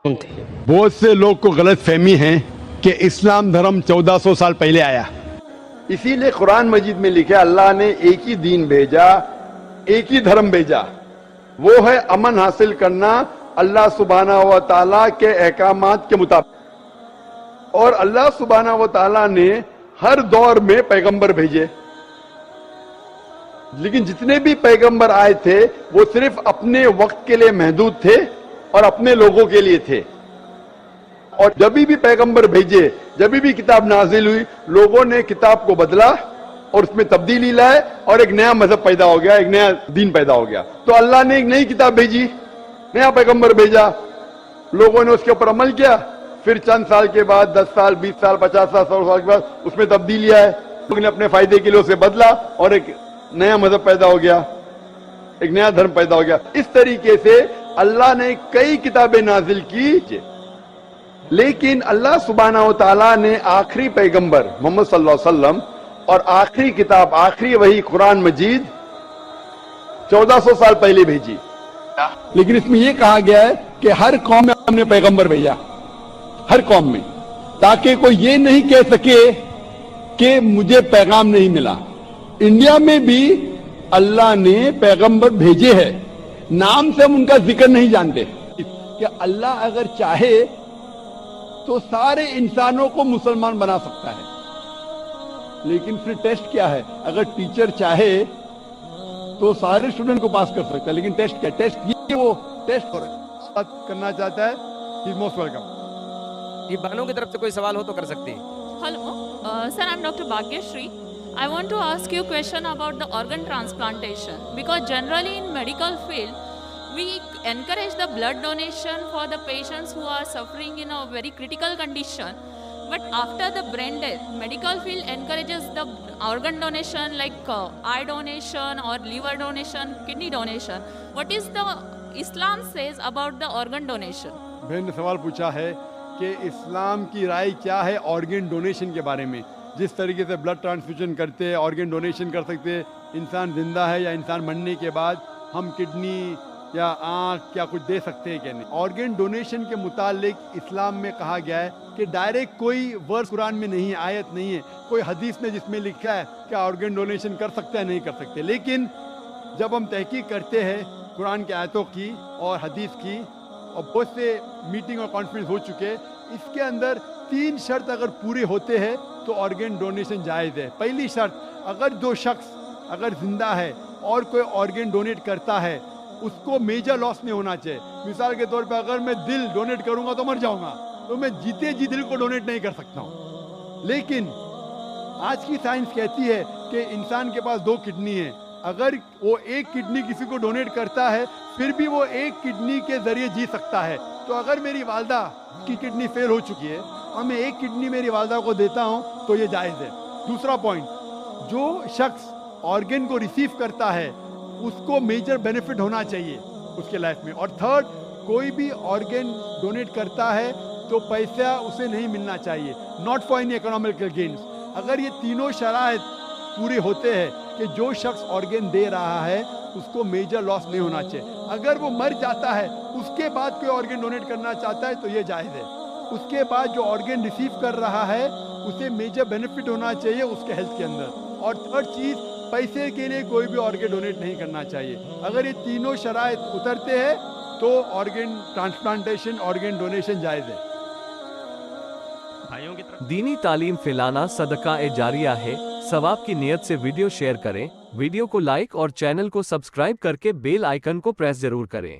बहुत से लोग को गलत फहमी है कि इस्लाम धर्म 1400 साल पहले आया, इसीलिए कुरान मजीद में लिखा अल्लाह ने एक ही दीन भेजा, एक ही धर्म भेजा, वो है अमन हासिल करना अल्लाह सुब्हाना व तआला के अहकामात के मुताबिक। और अल्लाह सुब्हाना व तआला ने हर दौर में पैगंबर भेजे, लेकिन जितने भी पैगंबर आए थे वो सिर्फ अपने वक्त के लिए महदूद थे और अपने लोगों के लिए थे। और जब भी पैगंबर भेजे, जब भी किताब नाजिल हुई, लोगों ने किताब को बदला और उसमें तब्दीली लाए और एक नया मजहब पैदा हो गया, एक नया दीन पैदा हो गया। तो अल्लाह ने एक नई किताब भेजी, नया पैगंबर भेजा, लोगों ने उसके ऊपर अमल किया, फिर चंद साल के बाद 10 साल 20 साल 50 साल 100 साल के बाद उसमें तब्दीली आए, लोगों ने अपने फायदे के लिए उसे बदला और एक नया मजहब पैदा हो गया, एक नया धर्म पैदा हो गया। इस तरीके से अल्लाह ने कई किताबें नाजिल की, लेकिन अल्लाह सुब्हाना व तआला ने आखिरी पैगंबर मोहम्मद सल्लल्लाहु अलैहि वसल्लम और आखिरी किताब, आखिरी वही कुरान मजीद 1400 साल पहले भेजी। लेकिन इसमें यह कहा गया है कि हर कौम में हमने पैगंबर भेजा, हर कौम में, ताकि कोई ये नहीं कह सके कि मुझे पैगाम नहीं मिला। इंडिया में भी अल्लाह ने पैगंबर भेजे हैं, नाम से हम उनका जिक्र नहीं जानते कि अल्लाह अगर चाहे तो सारे इंसानों को मुसलमान बना सकता है, लेकिन फिर टेस्ट क्या है? अगर टीचर चाहे तो सारे स्टूडेंट को पास कर सकता है, लेकिन टेस्ट क्या? टेस्ट ये वो टेस्ट करना चाहता है। He is most welcome. ये बहनों की तरफ से कोई सवाल हो तो कर सकती है। Hello, sir, I'm Dr. Bhagyashree. I want to ask you a question about the organ transplantation, because generally in medical field we encourage the blood donation for the patients who are suffering in a very critical condition, but after the brain death medical field encourages the organ donation like eye donation or liver donation, kidney donation. What is the Islam says about the organ donation? बहन ने सवाल पूछा है कि इस्लाम की राय क्या है organ donation के बारे में। जिस तरीके से ब्लड ट्रांसफ्यूजन करते हैं, ऑर्गन डोनेशन कर सकते हैं, इंसान जिंदा है या इंसान मरने के बाद हम किडनी या आँख क्या कुछ दे सकते हैं क्या नहीं। ऑर्गन डोनेशन के मुतालिक इस्लाम में कहा गया है कि डायरेक्ट कोई वर्स कुरान में नहीं है, आयत नहीं है, कोई हदीस में जिसमें लिखा है कि ऑर्गन डोनेशन कर सकते हैं नहीं कर सकते। लेकिन जब हम तहकीक करते हैं कुरान की आयतों की और हदीस की, और बहुत से मीटिंग और कॉन्फ्रेंस हो चुके, इसके अंदर 3 शर्त अगर पूरे होते हैं तो ऑर्गन डोनेशन जायज़ है। पहली शर्त, अगर जो शख्स अगर जिंदा है और कोई ऑर्गन डोनेट करता है उसको मेजर लॉस नहीं होना चाहिए। मिसाल के तौर पे अगर मैं दिल डोनेट करूंगा तो मर जाऊंगा, तो मैं जीते जी दिल को डोनेट नहीं कर सकता हूं। लेकिन आज की साइंस कहती है कि इंसान के पास 2 किडनी है, अगर वो एक किडनी किसी को डोनेट करता है फिर भी वो एक किडनी के जरिए जी सकता है। तो अगर मेरी वालदा की किडनी फेल हो चुकी है और मैं एक किडनी मेरी वालदा को देता हूं तो ये जायज़ है। दूसरा पॉइंट, जो शख्स ऑर्गन को रिसीव करता है उसको मेजर बेनिफिट होना चाहिए उसके लाइफ में। और थर्ड, कोई भी ऑर्गन डोनेट करता है तो पैसा उसे नहीं मिलना चाहिए, not for any economical gains. अगर ये तीनों शराइत पूरे होते हैं कि जो शख्स ऑर्गन दे रहा है उसको मेजर लॉस नहीं होना चाहिए। अगर वो मर जाता है उसके बाद कोई ऑर्गन डोनेट करना चाहता है तो ये जायज़ है। उसके बाद जो ऑर्गन रिसीव कर रहा है उसे मेजर बेनिफिट होना चाहिए उसके हेल्थ के अंदर। और थर्ड चीज़, पैसे के लिए कोई भी ऑर्गन डोनेट नहीं करना चाहिए। अगर ये तीनों शराइत उतरते हैं तो ऑर्गन ट्रांसप्लांटेशन, ऑर्गन डोनेशन जायज़ है। भाइयों की तरफ दीनी तालीम फैलाना सदका ए जारिया है। सवाब की नियत से वीडियो शेयर करें, वीडियो को लाइक और चैनल को सब्सक्राइब करके बेल आइकन को प्रेस जरूर करें।